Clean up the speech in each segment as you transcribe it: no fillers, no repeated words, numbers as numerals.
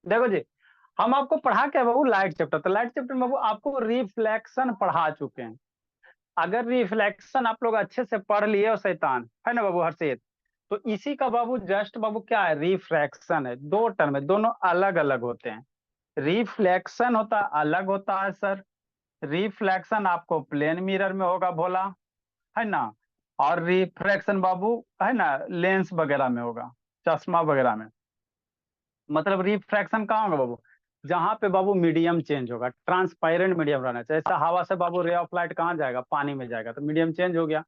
देखो जी, हम आपको पढ़ा क्या है बाबू, लाइट चैप्टर। तो लाइट चैप्टर में बाबू आपको रिफ्लेक्शन पढ़ा चुके हैं। अगर रिफ्लेक्शन आप लोग अच्छे से पढ़ लिए हो शैतान, है ना बाबू हर्षित, तो इसी का बाबू जस्ट बाबू क्या है, रिफ्रैक्शन है। दो टर्म है, दोनों अलग अलग होते हैं। रिफ्लेक्शन होता अलग होता है सर। रिफ्लेक्शन आपको प्लेन मिरर में होगा भोला, है ना। और रिफ्रैक्शन बाबू है ना लेंस वगैरह में होगा, चश्मा वगैरह में। मतलब रिफ्रैक्शन कहाँ होगा बाबू, जहां पे बाबू मीडियम चेंज होगा, ट्रांसपेरेंट मीडियम रहना चाहिए। जैसे हवा से बाबू रे ऑफ लाइट कहाँ जाएगा, पानी में जाएगा, तो मीडियम चेंज हो गया,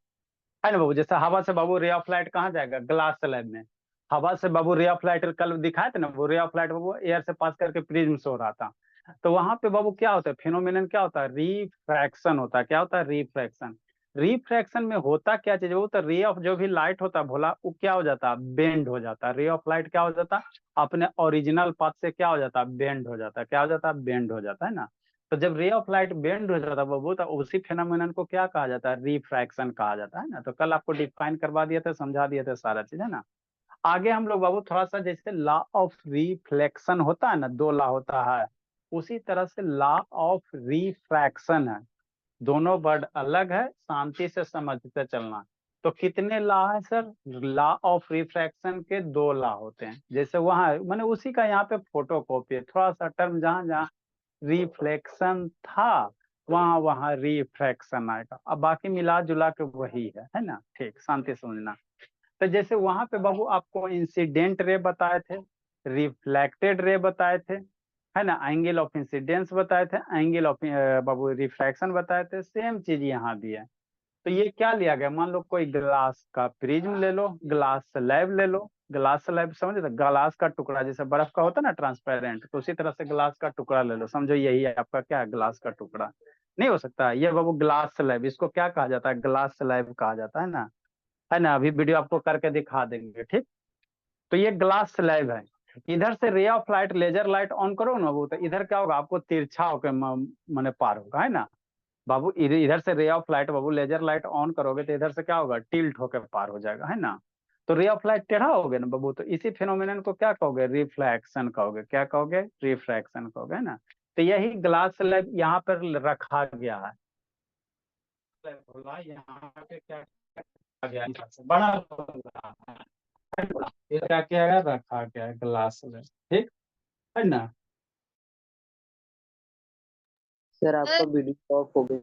है ना बाबू। जैसे हवा से बाबू रे ऑफ लाइट कहाँ जाएगा, ग्लास स्लैब में। हवा से बाबू रे ऑफ लाइट कल दिखाए थे ना, वो रे ऑफ लाइट बाबू एयर से पास करके प्रिज्म से हो रहा था। तो वहां पे बाबू क्या होता है, फिनोमिनन क्या होता है, रिफ्रैक्शन होता है। क्या होता है, रिफ्रैक्शन। रिफ्रैक्शन में होता क्या चीज है, वो तो रे ऑफ जो भी लाइट होता है भोला, वो क्या हो जाता है, बेंड हो जाता है। रे ऑफ लाइट क्या हो जाता है, अपने ओरिजिनल पाथ से क्या हो जाता है, बेंड हो जाता है। क्या हो जाता है, बेंड हो जाता है ना। तो जब रे ऑफ लाइट बेंड हो जाता है बाबू, तो उसी फेनोमेनन को क्या कहा जाता है, रिफ्रैक्शन कहा जाता है ना। तो कल आपको डिफाइन करवा दिए थे, समझा दिए थे सारा चीज, है ना। आगे हम लोग बाबू थोड़ा सा, जैसे लॉ ऑफ रिफ्लेक्शन होता है ना, दो लॉ होता है, उसी तरह से लॉ ऑफ रिफ्रैक्शन है। दोनों वर्ड अलग है, शांति से समझते चलना। तो कितने लॉ है सर, लॉ ऑफ रिफ्रैक्शन के दो लॉ होते हैं। जैसे वहां मैंने उसी का यहाँ पे फोटो कॉपी है, थोड़ा सा टर्म जहां जहां रिफ्लेक्शन था वहां वहां रिफ्रैक्शन आएगा। अब बाकी मिला जुला के वही है ना। ठीक, शांति से समझना। तो जैसे वहां पे बाबू आपको इंसिडेंट रे बताए थे, रिफ्लेक्टेड रे बताए थे, है ना, एंगल ऑफ इंसिडेंस बताए थे, एंगल ऑफ बाबू रिफ्रैक्शन बताए थे। सेम चीज यहाँ भी है। तो ये क्या लिया गया, मान लो कोई ग्लास का प्रिज्म ले लो, ग्लास स्लैब ले लो। ग्लास स्लैब समझे, तो ग्लास का टुकड़ा जैसे बर्फ का होता है ना ट्रांसपेरेंट, तो उसी तरह से ग्लास का टुकड़ा ले लो। समझो यही है आपका क्या है, ग्लास का टुकड़ा। नहीं हो सकता ये बाबू ग्लास स्लैब, इसको क्या कहा जाता है, ग्लास स्लैब कहा जाता है ना। है ना, अभी वीडियो आपको करके दिखा देंगे, ठीक। तो ये ग्लास स्लैब है। इधर से ray of light, laser light on करो ना वो, तो इधर क्या होगा, आपको तिरछा होकर मैंने पार होगा, है ना बाबू। इधर इधर से रे ऑफ लाइट बाबू, लेजर लाइट ऑन करोगे तो इधर से क्या होगा, टिल्ट होकर पार हो जाएगा, है ना। तो रे ऑफ लाइट टेढ़ा होगे ना बाबू, तो इसी फिनोमिनन को क्या कहोगे, रिफ्लेक्शन कहोगे। क्या कहोगे, रिफ्रैक्शन कहोगे, है ना। तो यही ग्लास स्लैब यहाँ पर रखा गया है। यहाँ पे क्या रखा गया है? बड़ा वाला है। ये क्या किया गया, रखा गया है ग्लास स्लैब, ठीक है ना। सर आपका वीडियो ऑफ हो गया।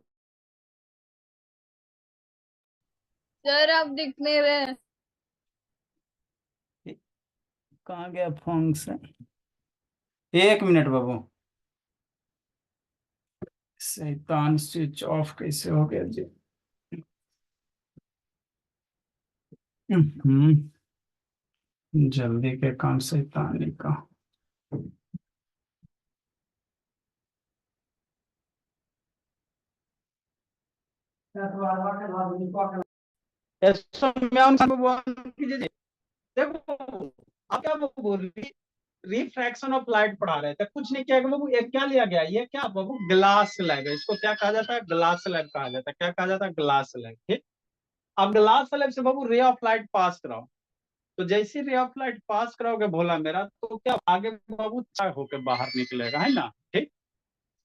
सर आप दिख नहीं रहे। कहाँ गया फंक्शन, एक मिनट बाबू। शैतान स्विच ऑफ कैसे हो गया जी। जल्दी के काम शैतानी का। देखो आप क्या बोल रही, रिफ्रैक्शन ऑफ लाइट पढ़ा रहे थे, कुछ नहीं किया गया बाबू। ये क्या लिया गया, ये क्या बाबू, ग्लास स्लैब है। इसको क्या कहा जाता है, ग्लास स्लैब कहा जाता है। क्या कहा जाता है, ग्लास स्लैब, ठीक। अब ग्लास स्लैब से बाबू रे ऑफ लाइट पास कराओ। तो जैसे रे ऑफ लाइट पास कराओगे भोला मेरा, तो क्या आगे बाबू होकर बाहर निकलेगा, है ना, ठीक।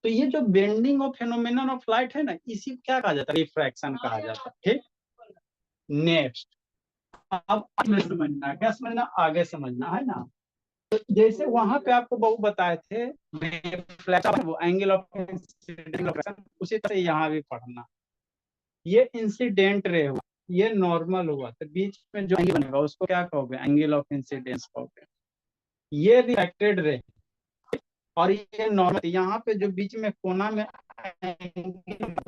तो ये जो bending of phenomenon of light है ना, इसी को क्या कहा जाता है, रिफ्रैक्शन कहा जाता है, ठीक। नेक्स्ट, अब आगे समझना, क्या समझना, आगे समझना, है ना। जैसे वहां पे आपको बहु बताए थे रिफ्लेक्शन, वो एंगल ऑफ इंसिडेंट, उसी तरह यहाँ भी पढ़ना। ये इंसिडेंट रे हुआ, ये नॉर्मल हुआ, तो बीच में जो एंगल बनेगा उसको क्या कहोगे, एंगल ऑफ इंसिडेंस कहोगे। ये रिफ्लेक्टेड रे, और ये नॉर्मल, यहाँ पे जो बीच में कोना में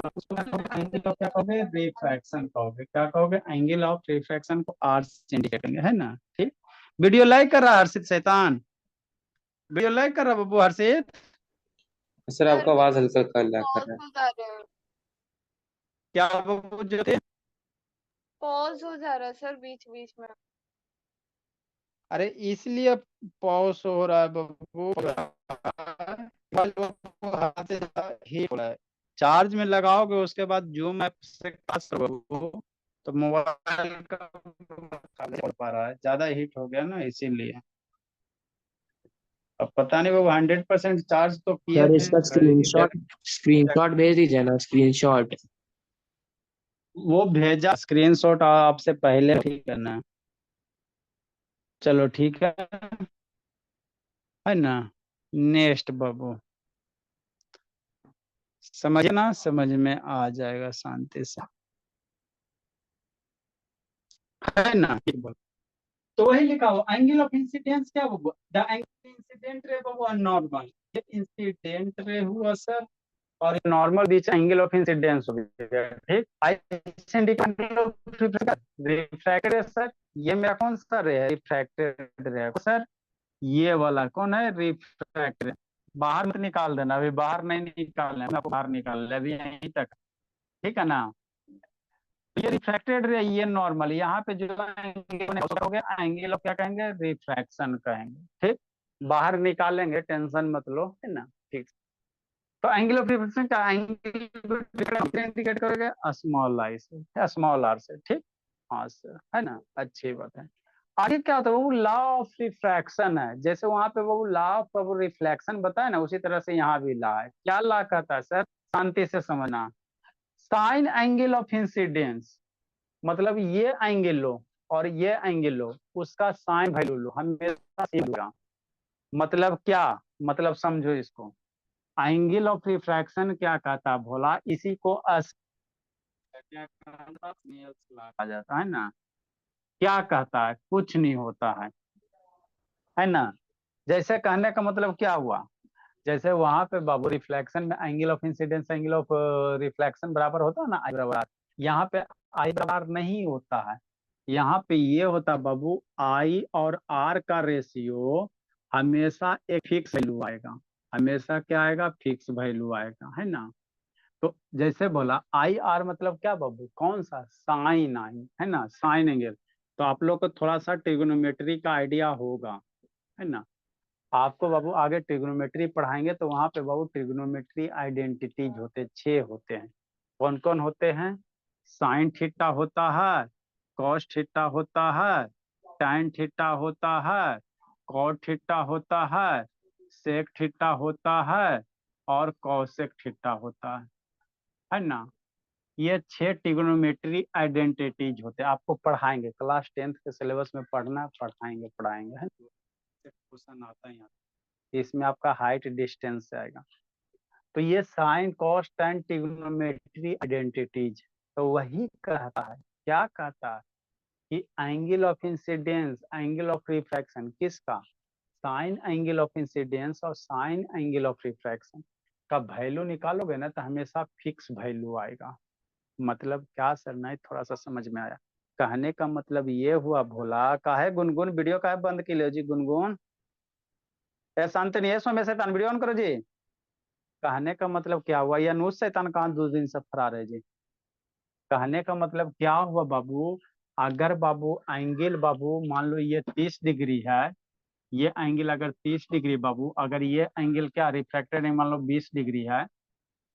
उसको एंगल ऑफ क्या कहोगे, रिफ्रैक्शन कहोगे। क्या कहोगे, एंगल ऑफ रिफ्रैक्शन को आर से इंडिकेट करेंगे, है ना, ठीक। वीडियो लाइक कर रहा है हर्षित शैतान, वीडियो लाइक कर रहा है बब्बू हर्षित। सर सर आपका आवाज हल्का हल्का लैग कर पॉज रहा है। हो जा रहे हैं। क्या बब्बू जो थे, पॉज हो जा रहा है सर बीच बीच में। अरे इसलिए पॉज हो रहा है बब्बू, हाथ से हीट हो रहा है। चार्ज में लगाओगे उसके बाद जूम ऐप से पास करोगे तो मोबाइल का पा रहा है, ज्यादा हीट हो गया ना इसीलिए। अब पता नहीं वो 100% चार्ज तो किए सर थे इसका स्क्रीनशॉट भेज दीजिए ना, स्क्रीनशॉट। वो भेजा स्क्रीनशॉट आपसे पहले ठीक करना है। चलो ठीक है ना। नेक्स्ट बाबू, समझना, समझ में आ जाएगा शांति से, है ना। तो वही लिखा हो एंगल ऑफ इंसिडेंस क्या हुआ, द एंगल इंसिडेंट रे हुआ नॉर्मल, ये इंसिडेंट रे हुआ सर, और normal beach angle of incidence हो गया, ठीक। रिफ्रैक्टेड सर, ये मेरा कौन सा रे है, रिफ्रैक्टेड रे है सर, ये वाला कौन है, रिफ्रैक्टेड। बाहर मत निकाल देना, अभी बाहर नहीं निकालना है, बाहर निकाल ले अभी यहीं तक, ठीक है ना। ये रिफ्रैक्टेड रे, ये नॉर्मल, यहाँ पे जो एंगल हो गया एंगल ऑफ क्या कहेंगे, रिफ्रैक्शन कहेंगे, ठीक। बाहर निकालेंगे, टेंशन मत लो, है ना, ठीक। तो एंगल ऑफ रिफ्रैक्शन का एंगल इंडिकेट करोगे स्मॉल आई से, स्मॉल आर से, ठीक। हाँ सर, है ना, अच्छी बात है। आगे क्या होता है, वो लॉ ऑफ रिफ्रैक्शन है, जैसे वहां पे वो लॉ ऑफ रिफ्लेक्शन बताया ना, उसी तरह से यहाँ भी लॉ है। क्या लॉ कहता है सर, शांति से समझना। साइन एंगल ऑफ इंसिडेंस, मतलब ये एंगल लो और ये एंगल लो, उसका साइन वैल्यू लो, हमेशा सेम होगा। मतलब क्या, मतलब समझो इसको, एंगल ऑफ रिफ्रैक्शन क्या कहता है भोला, इसी को क्या कहता है, स्नेल्स लॉ कहा जाता है ना। क्या कहता है, कुछ नहीं होता है ना। जैसे कहने का मतलब क्या हुआ, जैसे वहां पे बाबू रिफ्लेक्शन में angle of incidence angle of reflection बराबर होता है ना, आई बराबर। यहाँ पे आई बराबर नहीं होता है, यहाँ पे ये होता है बाबू, आई और आर का रेशियो हमेशा एक फिक्स वैल्यू आएगा, हमेशा क्या आएगा, फिक्स वैल्यू आएगा, है ना। तो जैसे बोला आई आर मतलब क्या बाबू, कौन सा, साइन आई, है ना, साइन एंगल। तो आप लोग को थोड़ा सा ट्रिग्नोमेट्री का आइडिया होगा, है ना। आपको बाबू आगे ट्रिग्नोमेट्री पढ़ाएंगे तो वहां पे बाबू ट्रिग्नोमेट्री आइडेंटिटीज होते 6 होते हैं। कौन कौन होते हैं, साइन थीटा होता है, कॉस थीटा होता है, टैन थीटा होता है, कॉट थीटा होता है, सेक थीटा होता है, और कॉसेक थीटा होता है ना। ये 6 ट्रिग्नोमेट्री आइडेंटिटीज होते हैं, आपको पढ़ाएंगे क्लास 10th के सिलेबस में पढ़ना, पढ़ाएंगे, है ना। क्वेश्चन आता है यहाँ, इसमें आपका हाइट डिस्टेंस से आएगा। तो ये sine cos tan trigonometry identities, तो वही कहता है, क्या कहता है कि angle of incidence angle of refraction किसका, साइन एंगल ऑफ इंसिडेंस और साइन एंगल ऑफ रिफ्रैक्शन का वैल्यू निकालोगे ना तो हमेशा फिक्स वैल्यू आएगा। मतलब क्या सर, नहीं थोड़ा सा समझ में आया। कहने का मतलब ये हुआ भोला, का है गुनगुन वीडियो का है बंद की लो जी, गुनगुन ए शांत नहीं है, सो में शैतान वीडियो ऑन करो जी। कहने का मतलब क्या हुआ, या नूस शैतान कहाँ 2 दिन से फरार है जी। कहने का मतलब क्या हुआ बाबू, अगर बाबू एंगल बाबू मान लो ये 30 डिग्री है, ये एंगल अगर 30 डिग्री बाबू, अगर ये एंगल क्या रिफ्रैक्टेड है मान लो 20 डिग्री है,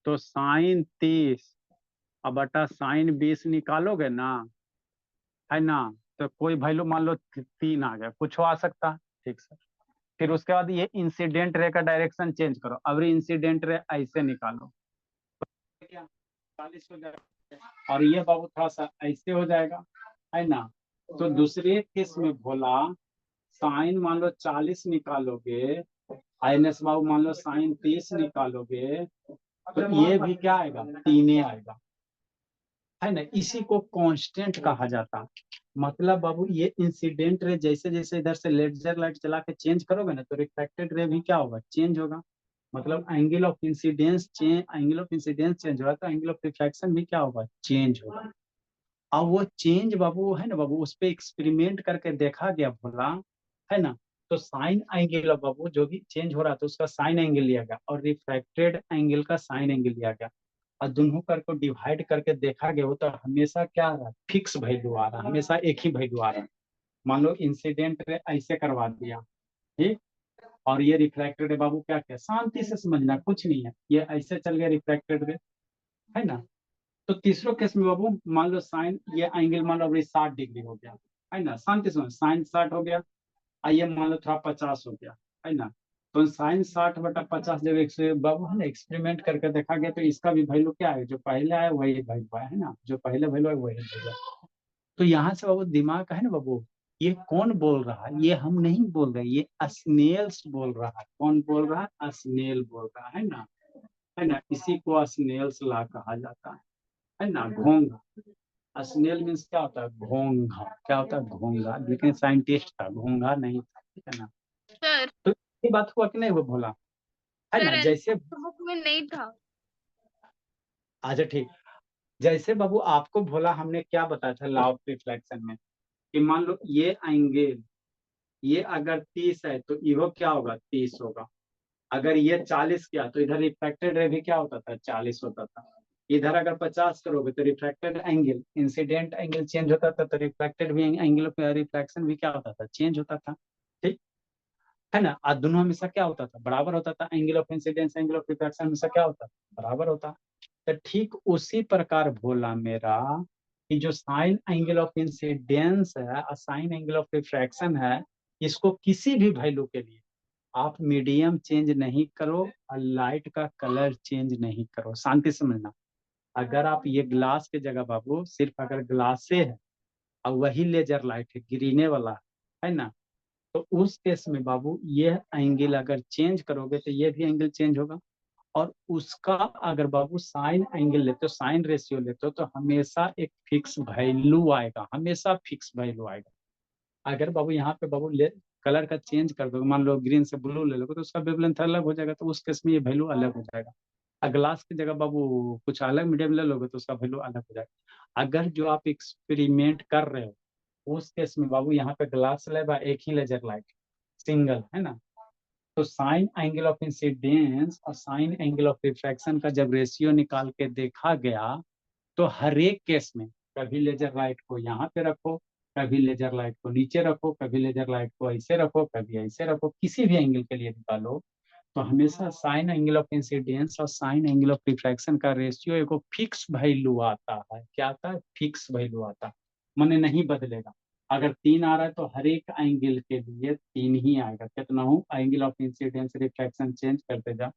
तो साइन 30 अब बटा साइन 20 निकालोगे ना, है ना। तो कोई वैल्यू मान लो 3 आ गया, कुछ आ सकता है, ठीक सर। फिर उसके बाद ये इंसिडेंट रे का डायरेक्शन चेंज करो, अब इंसिडेंट रे ऐसे निकालो, क्या 40 हो जाएगा, और ये बाबू थोड़ा सा ऐसे हो जाएगा, है ना। तो दूसरे केस में भोला साइन मान लो 40 निकालोगे, आईएनएस बाबू मान लो साइन 30 निकालोगे, तो ये भी क्या आएगा, 3 आएगा, है ना। इसी को कांस्टेंट कहा जाता है। मतलब बाबू ये इंसिडेंट रे जैसे जैसे इधर से लेजर लाइट चला के चेंज करोगे ना, तो रिफ्लेक्टेड रे भी क्या होगा, चेंज होगा। मतलब angle of incidence change, angle of incidence change होगा तो एंगल ऑफ रिफ्लेक्शन भी क्या होगा, चेंज होगा। अब वो चेंज बाबू है ना बाबू, उस पर एक्सपेरिमेंट करके देखा गया भोला, है ना। तो साइन एंगल बाबू जो भी चेंज हो रहा था उसका साइन एंगल लिया गया, और रिफ्रैक्टेड एंगल का साइन एंगल लिया गया, और दोनों को डिवाइड करके देखा गया, वो तो हमेशा क्या आ रहा है, फिक्स वैल्यू आ रहा है, हमेशा एक ही वैल्यू आ रहा है। मान लो इंसिडेंट ऐसे करवा दिया, ठीक, और ये रिफ्रैक्टेड है बाबू, क्या क्या शांति से समझना, कुछ नहीं है, ये ऐसे चल गया रिफ्रैक्टेड है ना। तो तीसरो केस में बाबू मान लो साइन, ये एंगल मान लो अभी 60 डिग्री हो गया, है ना, शांति से साइन 60 हो गया, आइए मान लो थोड़ा 50 हो गया, है ना। तो साइन 60/50 जब बाबू है ना एक्सपेरिमेंट करके देखा गया, तो इसका भी वैल्यू क्या है, जो पहले आया वही वैल्यू है ना, जो पहले वैल्यू है वही वैल्यू है। तो यहाँ से बाबू दिमाग का है ना बाबू, ये कौन बोल रहा है, ये हम नहीं बोल रहे, ये स्नेल्स बोल रहा है। कौन बोल रहा है, स्नेल बोल रहा है ना, इसी को स्नेल्स लॉ कहा जाता है ना। घोंघा, स्नेल मीन्स क्या होता है, घोंघा, क्या होता है, घोंघा, लेकिन साइंटिस्ट था, घोंघा नहीं था, ठीक है ना। सर तो ये बात हुआ कि नहीं वो बोला, है सर ना, जैसे बुक में नहीं था। अच्छा ठीक, जैसे बाबू आपको भोला हमने क्या बताया था लॉ ऑफ रिफ्लेक्शन में, कि मान लो ये एंगल, ये अगर 30 है तो इहो क्या होगा, 30 होगा। अगर ये 40 किया तो इधर रिफ्रैक्टेड रे भी क्या होता था, 40 होता था। इधर अगर 50 करोगे तो refracted angle, incident angle change होता था, तो रिफ्रैक्टेड भी एंगल ऑफ रिफ्लेक्शन भी क्या होता था, चेंज होता था, ठीक है ना। और दोनों हमेशा क्या होता था, बराबर होता था, angle of incidence angle of reflection हमेशा क्या होता, बराबर होता। तो ठीक उसी प्रकार भोला मेरा, कि जो साइन एंगल ऑफ इंसिडेंस है और साइन एंगल ऑफ रिफ्रैक्शन है, इसको किसी भी वैल्यू के लिए आप मीडियम चेंज नहीं करो और लाइट का कलर चेंज नहीं करो। शांति से समझना, अगर आप ये ग्लास के जगह बाबू सिर्फ अगर ग्लास से है और वही लेजर लाइट है, गिरने वाला है ना, तो उस केस में बाबू ये एंगल अगर चेंज करोगे तो ये भी एंगल चेंज होगा। और उसका अगर बाबू साइन एंगल लेते हो, साइन रेशियो लेते हो, तो हमेशा एक फिक्स वैल्यू आएगा, हमेशा फिक्स वैल्यू आएगा। अगर बाबू यहाँ पे बाबू कलर का चेंज कर दो, मान लो ग्रीन से ब्लू ले लोगे तो उसका वेवलेंथ अलग हो जाएगा, तो उस केस में ये वैल्यू अलग हो जाएगा। और ग्लास की जगह बाबू कुछ अलग मीडियम ले लोगे तो उसका वैल्यू अलग हो जाएगा। अगर जो आप एक्सपेरिमेंट कर रहे हो उस केस में बाबू यहाँ पे ग्लास लेगा एक ही लेजर लाइट, सिंगल, है ना। तो साइन एंगल ऑफ इंसिडेंस और साइन एंगल ऑफ रिफ्रैक्शन का जब रेशियो निकाल के देखा गया, तो हर एक केस में कभी लेजर लाइट को यहाँ पे रखो, कभी लेजर लाइट को नीचे रखो, कभी लेजर लाइट को ऐसे रखो, कभी ऐसे रखो, किसी भी एंगल के लिए निकालो, तो हमेशा साइन एंगल ऑफ इंसिडेंस और साइन एंगल ऑफ रिफ्रैक्शन का रेशियो एक फिक्स वैल्यू आता है। क्या आता है, फिक्स वैल्यू आता है, माने नहीं बदलेगा। अगर 3 आ रहा है तो हर एक एंगल के लिए 3 ही आएगा। कितना हूँ, angle of incidence refraction change करते जा,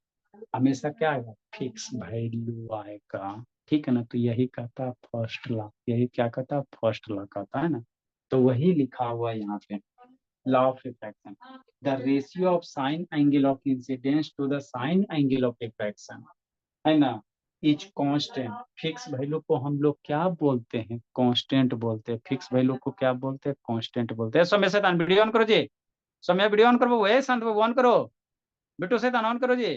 हमेशा क्या आएगा, फिक्स वैल्यू आएगा, ठीक है ना। तो यही कहता है फर्स्ट लॉ, यही क्या कहता है, फर्स्ट लॉ कहता है ना। तो वही लिखा हुआ यहाँ पे, law of refraction, the ratio of sine angle of incidence to the sine angle of refraction, है ना, इच कांस्टेंट। फिक्स वैल्यू को हम लोग क्या बोलते हैं, कांस्टेंट बोलते हैं। फिक्स वैल्यू को क्या बोलते हैं, कांस्टेंट बोलते हैं। समय शैतान वीडियो ऑन करो जी, समय वीडियो ऑन करो, वो शांत बाबू ऑन करो, बिट्टू शैतान ऑन करो जी।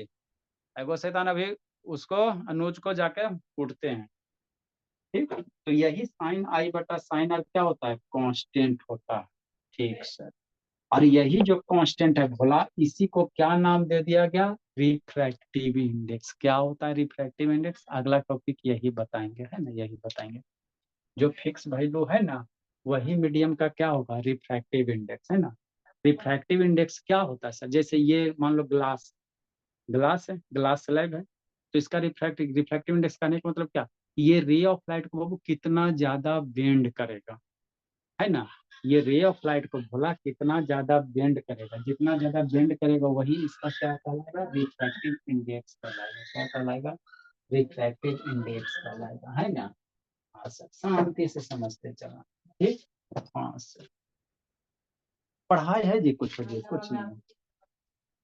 एगो शैतान अभी उसको अनुज को जाके उठते हैं, ठीक। तो यही साइन आई बटा साइन आर क्या होता है, कांस्टेंट होता है, ठीक सर। और यही जो कांस्टेंट है भोला, इसी को क्या नाम दे दिया गया, रिफ्रैक्टिव इंडेक्स। क्या होता है रिफ्रैक्टिव इंडेक्स, अगला टॉपिक यही बताएंगे, है ना, यही बताएंगे। जो फिक्स वैल्यू है ना, वही मीडियम का क्या होगा, रिफ्रैक्टिव इंडेक्स, है ना। रिफ्रैक्टिव इंडेक्स क्या होता है सर, जैसे ये मान लो ग्लास, ग्लास है, ग्लास स्लैब है, तो इसका रिफ्रैक्टिव इंडेक्स कहने का मतलब क्या, ये रे ऑफ लाइट को बाबू कितना ज्यादा बेंड करेगा, है ना। ये रे ऑफ लाइट को भोला कितना ज्यादा बेंड करेगा, जितना ज्यादा बेंड करेगा वही इसका क्या कहलाएगा, रिफ्रैक्टिव इंडेक्स कहलाएगा। क्या कहलाएगा, रिफ्रैक्टिव इंडेक्स कहलाएगा, है ना। हाँ सर, शांति से समझते चला, ठीक। हाँ सर, पढ़ाई है जी कुछ हो जी, कुछ नहीं,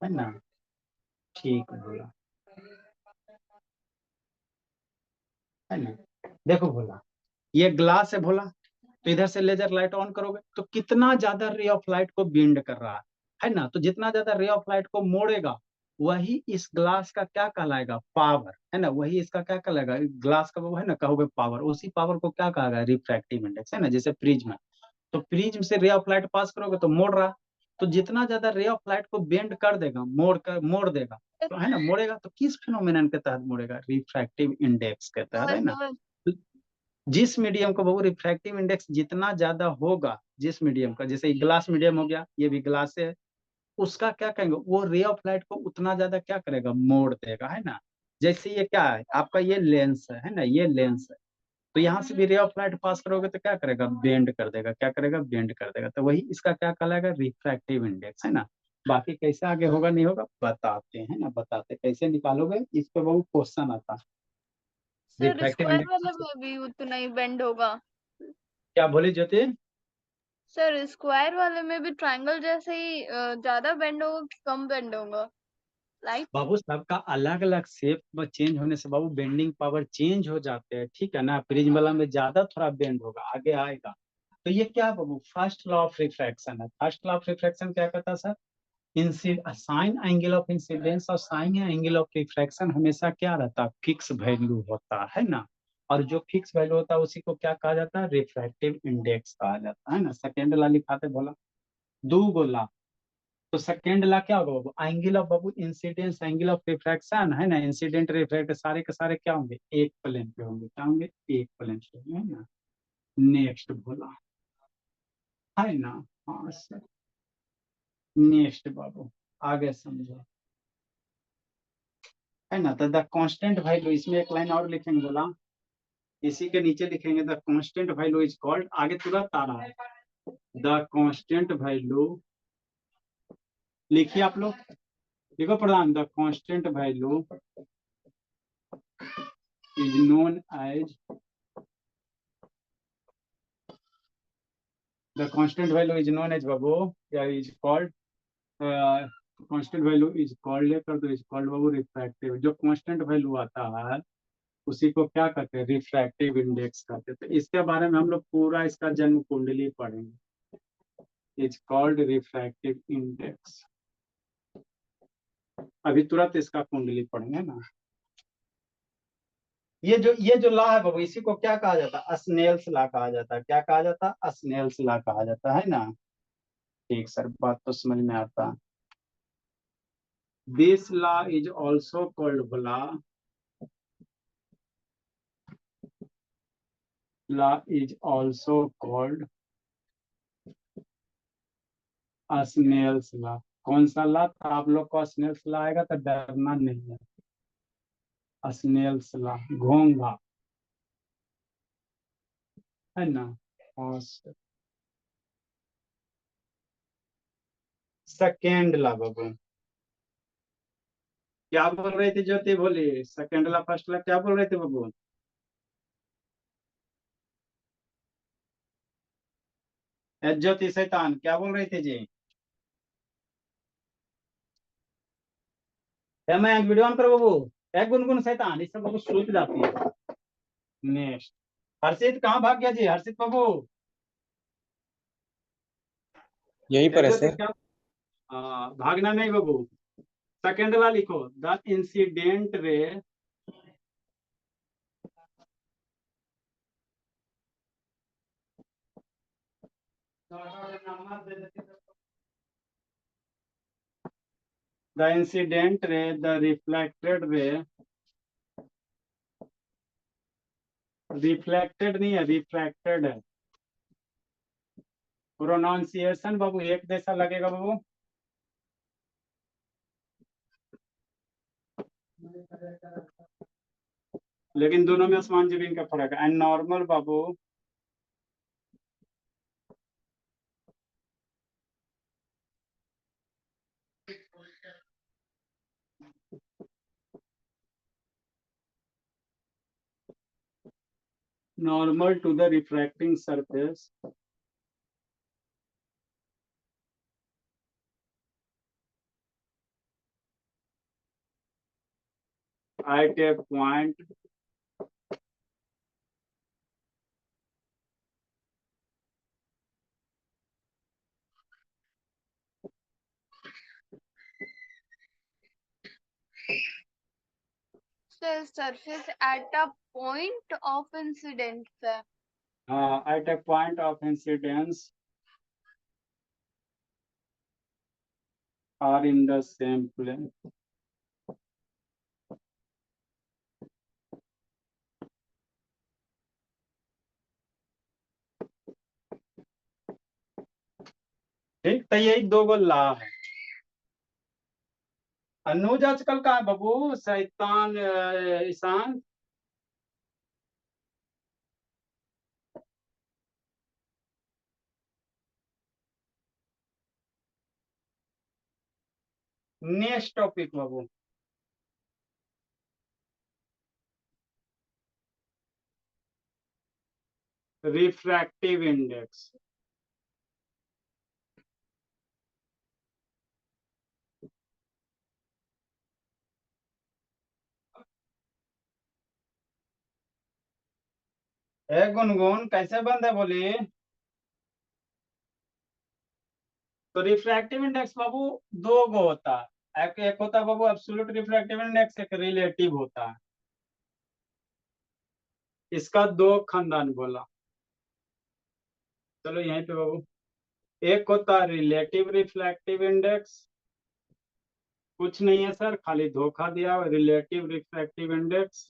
है ना, ठीक बोला, है ना। देखो भोला, ये ग्लास है भोला, तो इधर से लेजर लाइट ऑन करोगे तो कितना ज्यादा रे ऑफ लाइट को बेंड कर रहा है ना। तो जितना ज्यादा रे ऑफ लाइट को मोड़ेगा वही इस ग्लास का क्या कहलाएगा, पावर, है ना। वही इसका क्या कहलाएगा, ग्लास का वो है ना, कहोगे पावर, उसी पावर को क्या कहा, रिफ्रैक्टिव इंडेक्स, है ना। जैसे प्रिज्म है, तो प्रिज्म से रे ऑफ लाइट पास करोगे तो मोड़ रहा, तो जितना ज्यादा रे ऑफ लाइट को बेंड कर देगा, मोड़ देगा, तो है ना, मोड़ेगा तो किस फिनोमिनन के तहत मोड़ेगा, रिफ्रैक्टिव इंडेक्स के तहत, है ना। तो जिस मीडियम को वो रिफ्रैक्टिव इंडेक्स जितना ज्यादा होगा, जिस मीडियम का, जैसे ग्लास मीडियम हो गया, ये भी ग्लास है, उसका क्या कहेंगे, वो रे ऑफ लाइट को उतना ज्यादा क्या करेगा, मोड़ देगा, है ना। जैसे ये क्या है आपका, ये लेंस है ना, ये लेंस है, तो यहाँ से भी रे ऑफ लाइट पास करोगे तो क्या करेगा, बेंड कर देगा, क्या करेगा, बेंड कर देगा, तो वही इसका क्या कहलाएगा, रिफ्रैक्टिव इंडेक्स, है ना। बाकी कैसे आगे होगा नहीं होगा बताते हैं ना, बताते कैसे निकालोगे इस पे बहुत क्वेश्चन आता है। सर रिफ्रैक्टिव स्क्वायर वाले इंडेक्स में भी उतना ही बेंड होगा? क्या बोले ज्योति? सर स्क्वायर वाले में भी ट्रायंगल जैसे ही ज्यादा बेंड होगा कि कम बेंड होगा? लाइक बाबू सबका अलग अलग शेप में चेंज होने से बाबू बेंडिंग पावर चेंज हो जाते हैं, ठीक है ना। प्रिज्म वाला में ज्यादा थोड़ा बेंड होगा, आगे आएगा। तो ये क्या बाबू फर्स्ट लॉ ऑफ रिफ्रैक्शन है। फर्स्ट लॉ ऑफ रिफ्रैक्शन क्या कहता है sir? Sign angle of incidence और साइन एंगल ऑफ रिफ्रैक्शन हमेशा क्या रहता है? फिक्स वैल्यू होता है ना। और जो फिक्स वैल्यू होता है उसी को क्या कहा जाता है? रिफ्रैक्टिव इंडेक्स कहा जाता है ना। सेकेंड ला लिखाते बोला दो गोला, तो सेकेंड ला क्या होगा बाबू? एंगल ऑफ बाबू इंसिडेंस एंगल ऑफ रिफ्रैक्शन है ना। इंसिडेंट रिफ्रैक्ट सारे के सारे क्या होंगे? एक प्लेन पे होंगे। क्या होंगे? एक प्लेन पे होंगे, है ना। नेक्स्ट बोला है ना। हाँ सर, नेक्स्ट बाबू आगे समझो, है ना। तो द कांस्टेंट वैल्यू, इसमें एक लाइन और लिखेंगे बोला, इसी के नीचे लिखेंगे the constant value is called, आगे तुरंत आ रहा है। द कांस्टेंट वैल्यू लिखिए आप लोग, लिखो प्रधान। The constant value is known as, the constant value is known as बाबू, या is called, constant value is called, कर दो इज कॉल्ड बाबू रिफ्रैक्टिव। जो कांस्टेंट वैल्यू आता है उसी को क्या कहते हैं? रिफ्रैक्टिव इंडेक्स कहते हैं। तो इसके बारे में हम लोग पूरा इसका जन्म कुंडली पढ़ेंगे। Is called refractive index. अभी तुरंत इसका कुंडली पढ़ेंगे ना। ये जो लॉ है बाबू, इसी को क्या कहा जाता है? स्नेल्स लॉ कहा जाता है। क्या कहा जाता है? स्नेल्स लॉ कहा जाता है ना। ठीक सर, बात तो समझ में आता है। This law is also called law is also called Snell's law. कौन सा लॉ था? आप लोग को स्नेल्स लॉ आएगा तो डरना नहीं है। स्नेल्स लॉ घोंघा, है ना। और सेकेंड लॉ बाबू क्या बोल रहे थे ज्योति? बोली सेकेंड लॉ फर्स्ट लॉ क्या बोल रहे थे बाबू? ज्योति शैतान क्या बोल रहे थे जी? मैं वीडियो ऑन करो बाबू। एक गुनगुन शैतान इस सब बाबू सूझ जाती है। नेक्स्ट हर्षित कहाँ भाग गया जी? हर्षित बाबू यहीं पर है ज्योति सर। क्या? भागना नहीं बाबू। सेकेंड ला लिखो, the incident ray, the incident ray, the reflected ray, reflected नहीं है रिफ्रैक्टेड है। प्रोनाउंसिएशन बाबू एक जैसा लगेगा बाबू। लेकिन दोनों में आसमान जमीन का फर्क है। And normal Babu normal to the refracting surface at a point sir surface at a point of incident है। at a point of incidence are in the same plane। ठीक, तो यही दो गो ला है। अनुज आजकल का है बाबू शैतान ईशान। नेक्स्ट टॉपिक बाबू, रिफ्रैक्टिव इंडेक्स। ए गुनगुन कैसे बंद है बोली। तो रिफ्रैक्टिव इंडेक्स बाबू दो गो होता है, एक होता है बाबू एब्सोल्यूट रिफ्रैक्टिव इंडेक्स, एक रिलेटिव होता है। इसका दो खानदान बोला। चलो यहीं पे बाबू, एक होता है रिलेटिव रिफ्रैक्टिव इंडेक्स, कुछ नहीं है सर, खाली धोखा दिया हुआ, रिलेटिव रिफ्रैक्टिव इंडेक्स।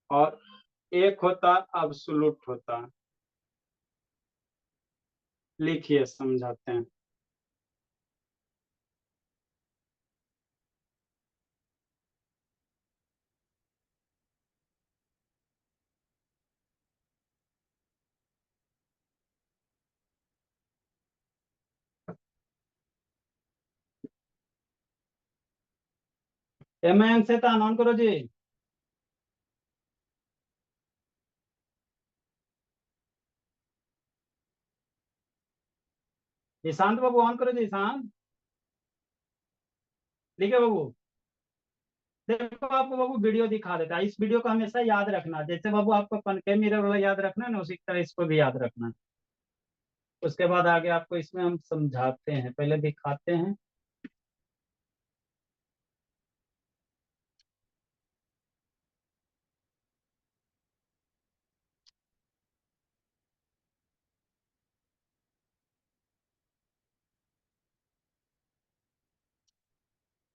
और एक होता है एब्सोल्यूट होता है। लिखिए समझाते हैं। एम से ऑन करो जी। ईशांत बाबू ऑन करो जी, ईशांत। ठीक है बाबू। देखो आपको बाबू वीडियो दिखा देता है, इस वीडियो को हमेशा याद रखना, जैसे बाबू आपको कनके मिरर वाला याद रखना है ना, उसी तरह इसको भी याद रखना। उसके बाद आगे आपको इसमें हम समझाते हैं, पहले दिखाते हैं।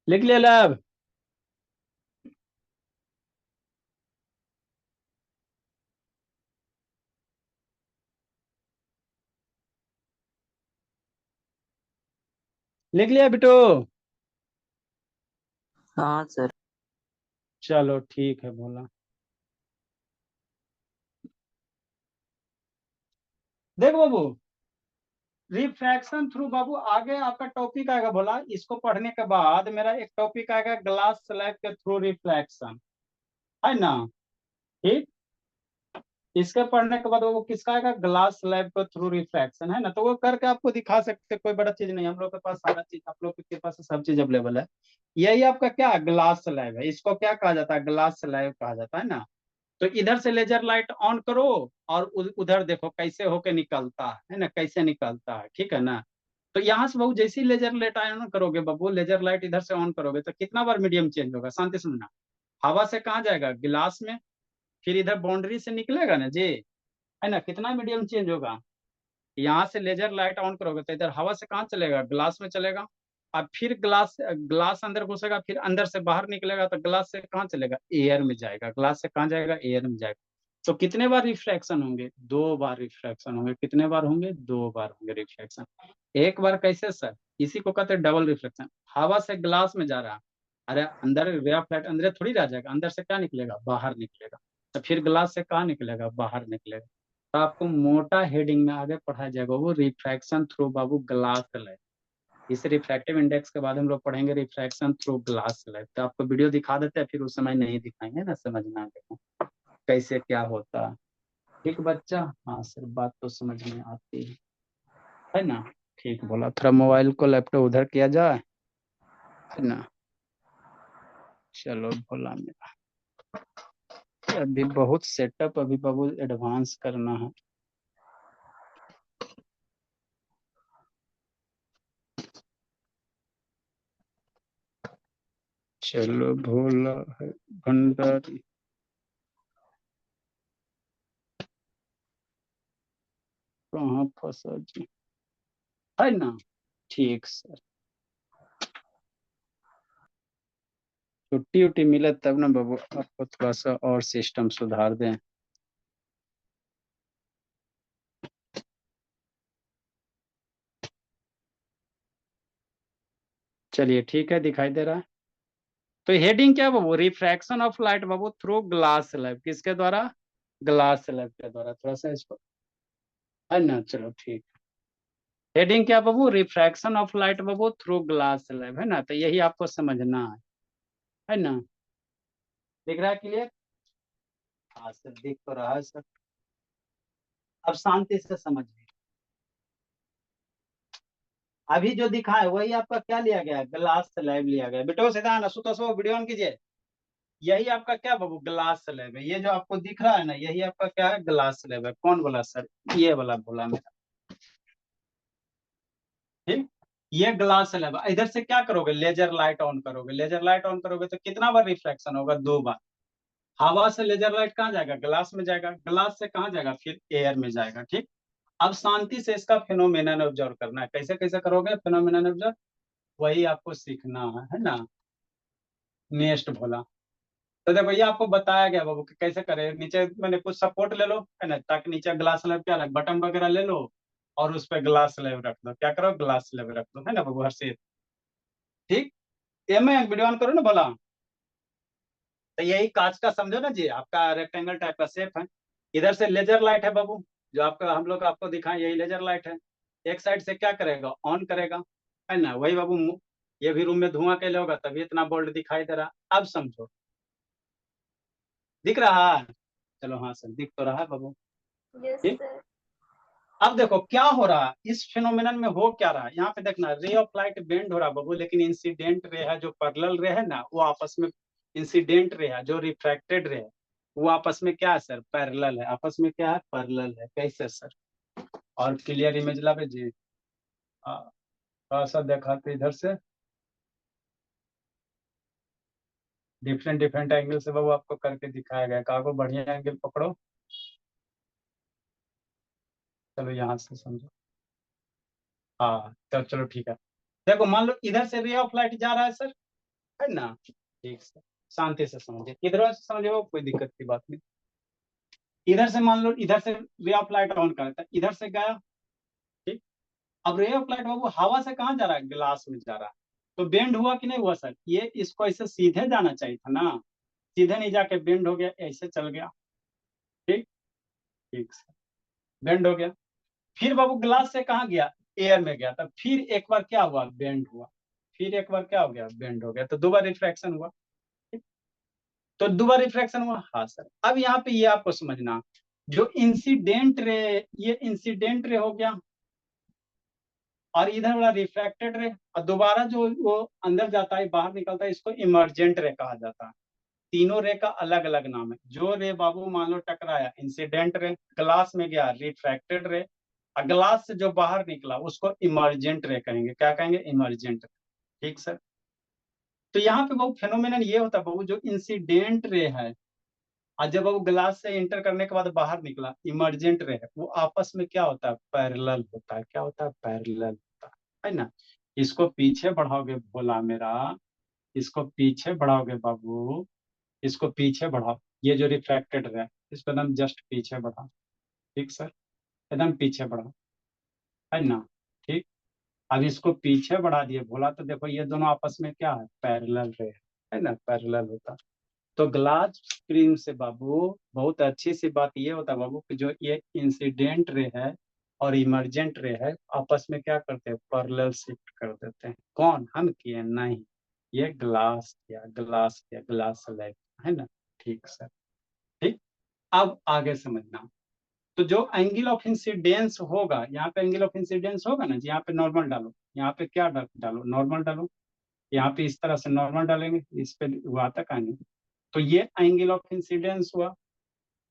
लिख लिया लैब। लिख लिया बिटू। हाँ सर। चलो ठीक है बोला। देखो बाबू, रिफ्रैक्शन थ्रू बाबू आगे आपका टॉपिक आएगा, बोला इसको पढ़ने के बाद मेरा एक टॉपिक आएगा ग्लास स्लैब के थ्रू रिफ्लेक्शन, है ना। ठीक, इसके पढ़ने के बाद वो किसका आएगा, ग्लास स्लैब के थ्रू रिफ्रैक्शन, है ना। तो वो करके आपको दिखा सकते, कोई बड़ा चीज नहीं, हम लोग के पास सारा चीज, आप लोग के पास सब चीज अवेलेबल है। यही आपका क्या ग्लास स्लैब है, इसको क्या कहा जाता है, ग्लास स्लैब कहा जाता है ना। तो इधर से लेजर लाइट ऑन करो और उधर देखो कैसे होके निकलता है ना, कैसे निकलता है, ठीक है ना। तो यहाँ से बाबू जैसे ही लेजर लाइट ऑन करोगे बाबू, लेजर लाइट इधर से ऑन करोगे तो कितना बार मीडियम चेंज होगा, शांति सुनना। हवा से कहाँ जाएगा, गिलास में, फिर इधर बाउंड्री से निकलेगा ना जी, है ना। कितना मीडियम चेंज होगा, यहाँ से लेजर लाइट ऑन करोगे तो इधर हवा से कहाँ चलेगा, ग्लास में चलेगा। अब फिर ग्लास ग्लास अंदर घुसेगा, फिर अंदर से बाहर निकलेगा तो ग्लास से कहाँ चलेगा, एयर में जाएगा, ग्लास से कहाँ जाएगा, एयर में जाएगा। तो कितने बार रिफ्रैक्शन होंगे, दो बार रिफ्रैक्शन होंगे। कितने बार होंगे, दो बार होंगे रिफ्रैक्शन। एक बार कैसे सर, इसी को कहते हैं डबल रिफ्लेक्शन। हवा से ग्लास में जा रहा है, अरे अंदर रे ऑफ लाइट अंदर थोड़ी रह जाएगा, अंदर से क्या निकलेगा, बाहर निकलेगा। तो फिर ग्लास से कहाँ निकलेगा, बाहर निकलेगा। तो आपको मोटा हेडिंग में आगे पढ़ाया जाएगा वो रिफ्रैक्शन थ्रू बाबू ग्लास स्लाइड। इस रिफ्रैक्टिव इंडेक्स के बाद हम लोग पढ़ेंगे रिफ्रैक्शन थ्रू ग्लास स्लाइड। तो आपको वीडियो दिखा देते हैं, फिर उस समय नहीं दिखाएंगे ना, समझना देखो कैसे क्या होता है। ठीक बच्चा, हाँ सर बात तो समझ में आती है ना। ठीक बोला, थोड़ा मोबाइल को लैपटॉप उधर किया जाए, है ना। चलो बोला मेरा, अभी बहुत सेटअप अभी बाबू एडवांस करना है। चलो भोला है भंडारी, कहाँ फंसा जी, है ना। ठीक सर, छुट्टी उट्टी मिले तब ना बाबू आपको थोड़ा सा और सिस्टम सुधार दें। चलिए ठीक है, दिखाई दे रहा है। तो हेडिंग क्या बाबू, रिफ्रैक्शन ऑफ लाइट बाबू थ्रू ग्लास स्लैब, किसके द्वारा, ग्लास स्लैब के द्वारा। थोड़ा सा इसको है ना। चलो ठीक। हेडिंग क्या बाबू, रिफ्रैक्शन ऑफ लाइट बाबू थ्रू ग्लास स्लैब, है ना। तो यही आपको समझना है ना। दिख रहा है क्लियर? हाँ सर, दिख तो रहा है सर। अब शांति से समझिए। अभी जो दिखा है वही आपका क्या लिया गया है, ग्लास स्लैब लिया गया है। बेटो सीधा आना, सुतो सो वीडियो ऑन कीजिए। यही आपका क्या बाबू ग्लास स्लैब है। ये जो आपको दिख रहा है ना, यही आपका क्या है, ग्लास स्लैब है। कौन बोला सर? ये वाला बोला मेरा। ठीक। ये ग्लास स्लैब है। इधर से क्या करोगे, लेजर लाइट ऑन करोगे। लेजर लाइट ऑन करोगे तो कितना बार रिफ्लेक्शन होगा, 2 बार। हवा से लेजर लाइट कहाँ जाएगा, ग्लास में जाएगा। ग्लास से कहाँ जाएगा, फिर एयर में जाएगा। ठीक। अब शांति से इसका फिनोमेनन ऑब्जर्व करना है। कैसे कैसे करोगे फिनोमेनन ऑब्जर्व, वही आपको सीखना है ना। नेक्स्ट बोला तो देखो, ये आपको बताया गया बाबू कि कैसे करें। नीचे मैंने कुछ सपोर्ट ले लो, है ना, ताकि नीचे ग्लास स्लैब क्या रख, बटन वगैरह ले लो और उस पर ग्लास स्लैब रख दो। क्या करो, ग्लास स्लैब रख दो, है ना बाबू हर्षित। ठीक। ये मैं वीडियो ऑन करूँ ना बोला। तो यही कांच का समझो ना जी, आपका रेक्टेंगल टाइप का शेप है। इधर से लेजर लाइट है बाबू, जो आपका हम लोग आपको दिखाएं, यही लेजर लाइट है। एक साइड से क्या करेगा, ऑन करेगा, है ना। वही बाबू ये भी रूम में धुआं कैले होगा, तभी इतना बोल्ड दिखाई दे रहा। अब समझो, दिख रहा है? चलो हाँ सर, दिख तो रहा है बाबू। यस ठीक। सर। अब देखो क्या हो रहा है इस फिनोमेनन में, हो क्या रहा है यहाँ पे देखना। रे ऑफ लाइट बेंड हो रहा है बाबू, लेकिन इंसिडेंट रे है, जो पैरेलल रे है ना, वो आपस में, इंसिडेंट रे है जो रिफ्रैक्टेड रे है, वो आपस में क्या है सर, पैरेलल है। आपस में क्या है, पैरेलल है। कैसे सर? और क्लियर इमेज ला जी। थोड़ा सा देखा तो इधर से डिफरेंट डिफरेंट एंगल से बाबू आपको करके दिखाया गया। कागो बढ़िया एंगल पकड़ो। चलो यहाँ से समझो। हाँ तो चलो ठीक है। देखो मान लो इधर से रे ऑफ लाइट जा रहा है सर, है ना। ठीक सर, शांति से समझिए, किधर से समझे वो, कोई दिक्कत की बात नहीं। इधर से मान लो, इधर से रे ऑफ लाइट ऑन करता है, इधर से गया। ठीक। अब रे ऑफ लाइट बाबू हवा से कहाँ जा रहा है, ग्लास में जा रहा है। तो बेंड हुआ कि नहीं हुआ सर? ये इसको ऐसे सीधे जाना चाहिए था ना, सीधे नहीं जाके बेंड हो गया, ऐसे चल गया। ठीक। ठीक सर, बेंड हो गया। फिर बाबू ग्लास से कहाँ गया, एयर में गया। तब फिर एक बार क्या हुआ, बेंड हुआ। फिर एक बार क्या हो गया, बेंड हो गया। तो 2 बार रिफ्रैक्शन हुआ। तो 2 बार रिफ्रैक्शन हुआ। हाँ सर, अब यहाँ पे ये आपको समझना, जो इंसिडेंट रे, ये इंसिडेंट रे हो गया, और इधर वाला रिफ्रैक्टेड रे, और दोबारा जो वो अंदर जाता है बाहर निकलता है, इसको इमर्जेंट रे कहा जाता है। तीनों रे का अलग अलग नाम है। जो रे बाबू मान लो टकराया, इंसिडेंट रे, ग्लास में गया, रिफ्रैक्टेड रे, और ग्लास से जो बाहर निकला उसको इमर्जेंट रे कहेंगे। क्या कहेंगे, इमर्जेंट। ठीक सर। तो यहाँ पे बाबू फेनोमेनन ये होता है बाबू, जो इंसिडेंट रे है, और जब वो ग्लास से इंटर करने के बाद बाहर निकला, इमर्जेंट रे है, वो आपस में क्या होता है, पैरेलल होता है। क्या होता है, पैरेलल होता है ना। इसको पीछे बढ़ाओगे भोला मेरा, इसको पीछे बढ़ाओगे बाबू, इसको पीछे बढ़ाओ। ये जो रिफ्रैक्टेड रे है, इसको एकदम जस्ट पीछे बढ़ाओ। ठीक सर, एकदम पीछे बढ़ाओ, है ना। ठीक। अब इसको पीछे बढ़ा दिए भोला, तो देखो ये दोनों आपस में क्या है, पैरेलल रे है ना, पैरेलल होता। तो ग्लास स्क्रीन से बाबू बहुत अच्छी सी बात ये होता है बाबू कि जो ये इंसिडेंट रे है और इमरजेंट रे है, आपस में क्या करते हैं, पैरेलल शिफ्ट कर देते हैं। कौन, हम किए नहीं, ये ग्लास किया, ग्लास किया, ग्लास लाइक, है ना। ठीक सर। ठीक। अब आगे समझना। तो जो एंगल ऑफ इंसिडेंस होगा, यहाँ पे एंगल ऑफ इंसिडेंस होगा ना जी, यहाँ पे नॉर्मल डालो, यहाँ पे क्या डालो, नॉर्मल डालो। यहाँ पे इस तरह से नॉर्मल डालेंगे, इस पे हुआ तक आएंगे। तो ये एंगल ऑफ इंसिडेंस हुआ,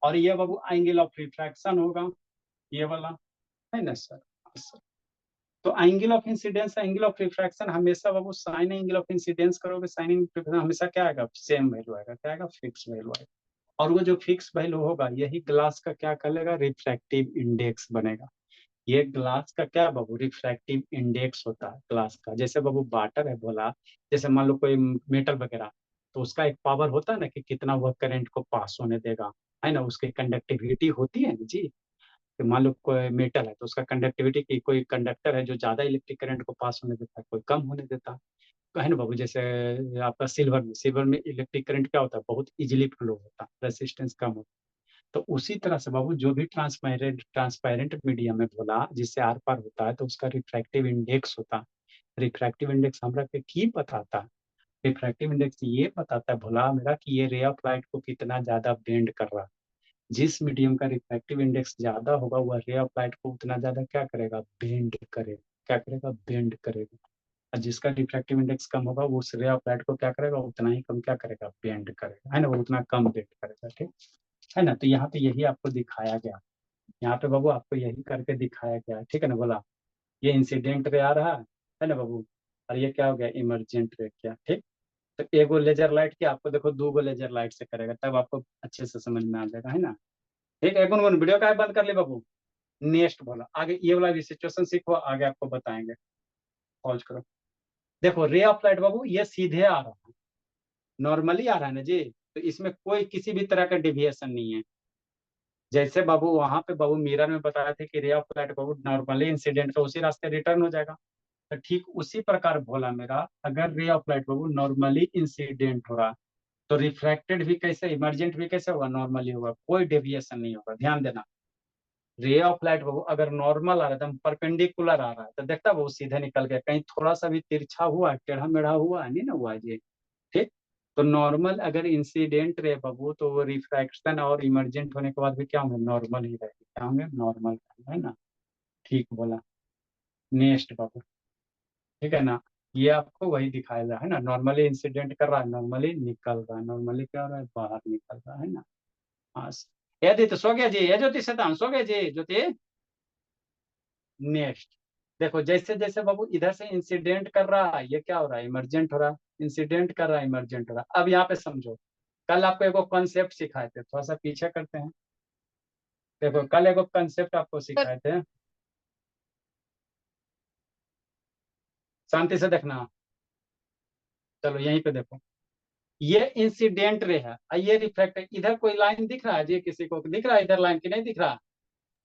और ये बाबू एंगल ऑफ रिफ्रैक्शन होगा, ये वाला, है ना सर। तो angle of incidence, angle of refraction हमेशा बाबू साइन एंगल ऑफ इंसिडेंस करोगे, साइन एंगल रिफ्रैक्शन हमेशा क्या आएगा, सेम वैल्यू आएगा। क्या आएगा, फिक्स वैल्यू आएगा। और वो जो फिक्स वैल्यू होगा, यही ग्लास का क्या करेगा, रिफ्रैक्टिव इंडेक्स बनेगा। ये ग्लास का क्या बाबू, रिफ्रैक्टिव इंडेक्स होता है ग्लास का। जैसे बाबू वाटर है बोला, जैसे मान लो कोई मेटल वगैरह, तो उसका एक पावर होता है ना कि कितना वह करंट को पास होने देगा, है ना। उसकी कंडक्टिविटी होती है ना जी, कि मान लो कोई मेटल है तो उसका कंडक्टिविटी की, कोई कंडक्टर है जो ज्यादा इलेक्ट्रिक करंट को पास होने देता है, कोई कम होने देता है। तो है ना बाबू, जैसे आपका सिल्वर में, सिल्वर में इलेक्ट्रिक करंट क्या होता है, बहुत इजीली फ्लो होता है, रेसिस्टेंस कम होता है। तो उसी तरह से बाबू जो भी ट्रांसपेरेंट मीडियम है बोला जिससे आर पार होता है तो उसका रिफ्रैक्टिव इंडेक्स होता है। रिफ्रैक्टिव इंडेक्स हमरा के की बताता है? रिफ्रैक्टिव इंडेक्स ये बताता है भोला मेरा कि ये रे ऑफ लाइट को कितना ज्यादा बेंड कर रहा है। जिस मीडियम का रिफ्रैक्टिव इंडेक्स ज्यादा होगा वह रे ऑफ लाइट को उतना ज्यादा क्या करेगा, बेंड करेगा। क्या करेगा, बेंड करेगा। और जिसका रिफ्रैक्टिव इंडेक्स कम होगा वो उस रे ऑफ लाइट को क्या करेगा, उतना ही कम क्या करेगा, बेंड करेगा, है ना, वो उतना कम बेंड करेगा। ठीक है ना। तो यहाँ पे यही आपको दिखाया गया, यहाँ पे बाबू आपको यही करके दिखाया गया। ठीक है ना। बोला ये इंसिडेंट रे आ रहा है ना बाबू, और ये क्या हो गया, इमरजेंट रे क्या। ठीक। तो एगो लेजर लाइट की आपको देखो 2 गो लेजर लाइट से करेगा तब आपको अच्छे से समझ में आ जाएगा, है ना। ठीक है। गुनगुन वीडियो का बंद कर ले बाबू। नेक्स्ट बोला आगे ये वाला भी सिचुएशन सीखो, आगे आपको बताएंगे। पॉज करो। देखो रे ऑफ लाइट बाबू ये सीधे आ रहा है, नॉर्मली आ रहा है ना जी, तो इसमें कोई किसी भी तरह का डिविएशन नहीं है। जैसे बाबू वहां पे बाबू मिरर में बताया थे कि रे of light Babu normally incident का उसी रास्ते रिटर्न हो जाएगा। तो ठीक उसी प्रकार भोला मेरा अगर रे of light Babu normally incident हो रहा तो रिफ्रैक्टेड भी कैसे, इमरजेंट भी कैसे होगा, नॉर्मली होगा, कोई डेविएशन नहीं होगा। ध्यान देना। रे ऑफ लाइट बाबू अगर नॉर्मल आ रहा है एकदम परपेंडिकुलर आ रहा है तो देखता वो सीधे निकल गया, कहीं थोड़ा सा भी तिरछा हुआ टेढ़ा मेढ़ा हुआ नहीं ना हुआ जी। ठीक। तो नॉर्मल अगर इंसिडेंट रहे बाबू तो वो रिफ्रैक्शन और इमरजेंट होने के बाद भी क्या होंगे, नॉर्मल ही रहेंगे। क्या होंगे, नॉर्मल, है ना। ठीक बोला। नेक्स्ट बाबू। ठीक है ना। ये आपको वही दिखाएगा, है ना, नॉर्मली इंसिडेंट कर रहा है, नॉर्मली निकल रहा है, नॉर्मली क्या हो रहा है, बाहर निकल रहा है ना। हाँ। ये तो सो गया जी, ये ज्योति शतान सो गया जी ज्योति। नेक्स्ट। देखो जैसे जैसे बाबू इधर से इंसिडेंट कर रहा है ये क्या हो रहा है, इमरजेंट हो रहा है, इंसिडेंट कर रहा है, इमरजेंट हो रहा है। अब यहाँ पे समझो, कल आपको एगो कॉन्सेप्ट सिखाए थे, थोड़ा सा पीछे करते हैं। देखो कल एगो कॉन्सेप्ट आपको सिखाए थे, शांति से देखना। चलो यहीं पे देखो, ये इंसिडेंट रे है और ये रिफ्लेक्ट। इधर कोई लाइन दिख रहा है जी, किसी को दिख रहा है इधर लाइन की, नहीं दिख रहा?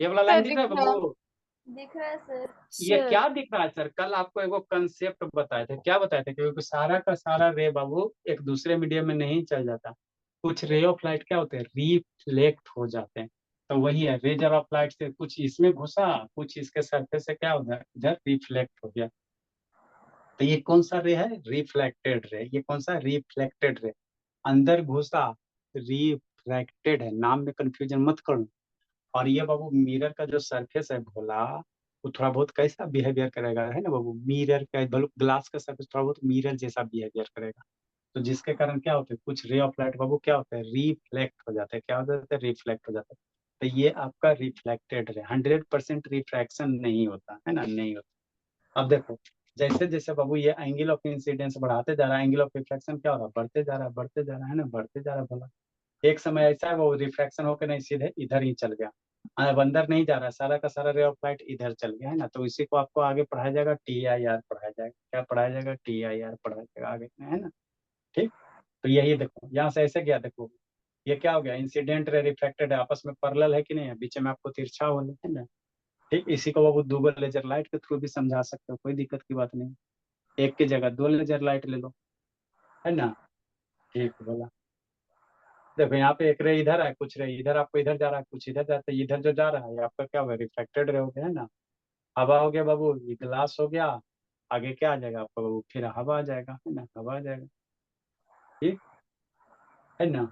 ये वाला लाइन सर दिख रहा है दिख रहा है, बाबू? दिख रहा है सर। ये सर क्या दिख रहा है सर? कल आपको एगो कंसेप्ट बताए थे, क्या बताए थे, क्योंकि सारा का सारा रे बाबू एक दूसरे मीडियम में नहीं चल जाता। कुछ रे ऑफ लाइट क्या होते हैं, रिफ्लेक्ट हो जाते हैं। तो वही है, रेजर ऑफ लाइट से कुछ इसमें घुसा, कुछ इसके सरफेस से क्या हो गया, इधर रिफ्लेक्ट हो गया। तो ये कौन सा रे है, रिफ्लेक्टेड रे। ये कौन सा, रिफ्लेक्टेड रे। अंदर घुसा, रिफ्रैक्टेड है, नाम में कंफ्यूजन मत करो। और ये बाबू मिरर का जो सरफेस है भोला, वो थोड़ा बहुत कैसा बिहेवियर करेगा, है ना बाबू, मिरर का बल्कि ग्लास का सरफेस थोड़ा बहुत मिरर जैसा बिहेवियर करेगा। तो जिसके कारण क्या होता है, कुछ रे ऑफ लाइट बाबू क्या होता है, रिफ्लेक्ट हो जाता है। क्या हो जाता है, रिफ्लेक्ट हो जाता है। तो ये आपका रिफ्लेक्टेड रे, 100% रिफ्रैक्शन नहीं होता है ना, नहीं होता। अब देखो जैसे जैसे बाबू ये एंगल ऑफ इंसिडेंस बढ़ाते जा रहा है, एंगल ऑफ रिफ्लेक्शन क्या हो रहा है, बढ़ते जा रहा है, बढ़ते जा रहा है ना, बढ़ते जा रहा है भोला। एक समय ऐसा है वो रिफ्रैक्शन होकर नहीं सीधे इधर ही चल गया, अब अंदर नहीं जा रहा, सारा का सारा रे ऑफ लाइट इधर चल गया, है ना। तो इसी को आपको आगे पढ़ाया जाएगा, TIR पढ़ाया जाएगा। क्या पढ़ाया जाएगा, TIR पढ़ाया जाएगा आगे में, है ना। ठीक। तो यही देखो यहाँ से ऐसे गया, देखो ये क्या हो गया, इंसिडेंट रे रिफ्लेक्टेड है, आपस में पैरेलल है कि नहीं है, बीच में आपको तिरछा होने, है ना। ठीक। इसी को वो दो लेजर लाइट के थ्रू भी समझा सकते हो, कोई दिक्कत की बात नहीं। एक की जगह 2 लेजर लाइट ले लो, है ना। ठीक बोला। देखो यहाँ पे एक रे इधर है, कुछ रे इधर, आपको इधर जा रहा है, कुछ इधर जाता है, इधर जो जा रहा है ये आपका क्या होगा, रिफ्लेक्टेड रे हो गया, है ना। हवा हो गया बाबू, ये ग्लास हो गया, आगे क्या आ जाएगा आपका बाबू, फिर हवा आ जाएगा, है ना, हवा आ जाएगा। ठीक है ना।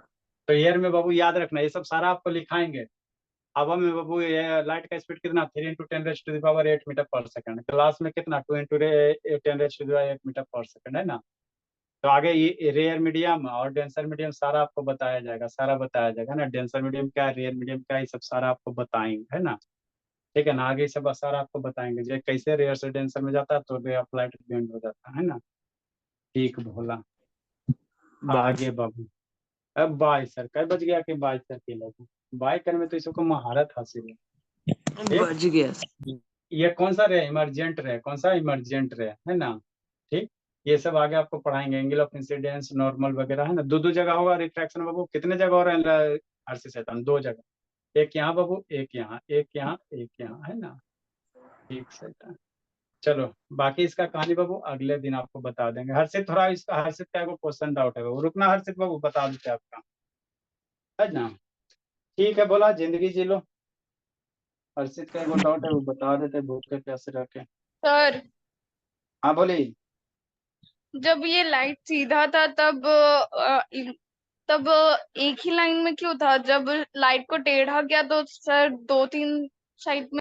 तो एयर में बाबू याद रखना, ये सब सारा आपको लिखाएंगे। हवा में बाबू ये लाइट का स्पीड कितना, 3 × 10⁻⁸ ग्लास में कितना, 2 × 10⁻⁸ है ना। तो आगे ये रेयर मीडियम और डेंसर मीडियम सारा आपको बताया जाएगा, सारा बताया जाएगा ना, डेंसर मीडियम क्या है, रेयर मीडियम क्या है, ये सब सारा आपको बताएंगे, है ना। ठीक है ना। आगे ये सब सारा आपको बताएंगे जो कैसे रेयर से डेंसर में जाता है तो रे ऑफ लाइट बेंड हो जाता है ना। ठीक भोला। बाय आगे बाबू। अब बाय सर कई बज गया कि बाय सर के लोग, बाय करने में तो इसको महारत हासिल है। ठीक। बज गया। ये कौन सा रे, इमरजेंट रे, कौन सा, इमरजेंट रे, है ना। ठीक। ये सब आगे आपको पढ़ाएंगे, एंगल ऑफ इंसिडेंस, नॉर्मल वगैरह, है ना। दो दो जगह होगा रिफ्रैक्शन बाबू, कितने जगह हो रहे हैं हर्षित शैतान, 2 जगह, एक यहाँ बाबू, एक यहाँ, एक यहाँ, एक यहाँ, है ना। ठीक शैतान। चलो बाकी इसका कहानी बाबू अगले दिन आपको बता देंगे। हर्षित थोड़ा इसका, हर्षित का क्वेश्चन डाउट है बाबू, रुकना हर्षित बाबू बता देते आपका, है ना। ठीक है, बोला जिंदगी जी लो। हर्षित का एगो डाउट है, वो बता देते भूखे प्यासे रह के। सर हाँ बोली। जब ये लाइट सीधा था तब एक ही लाइन में क्यों था? जब लाइट को टेढ़ा किया तो सर 2-3 साइड में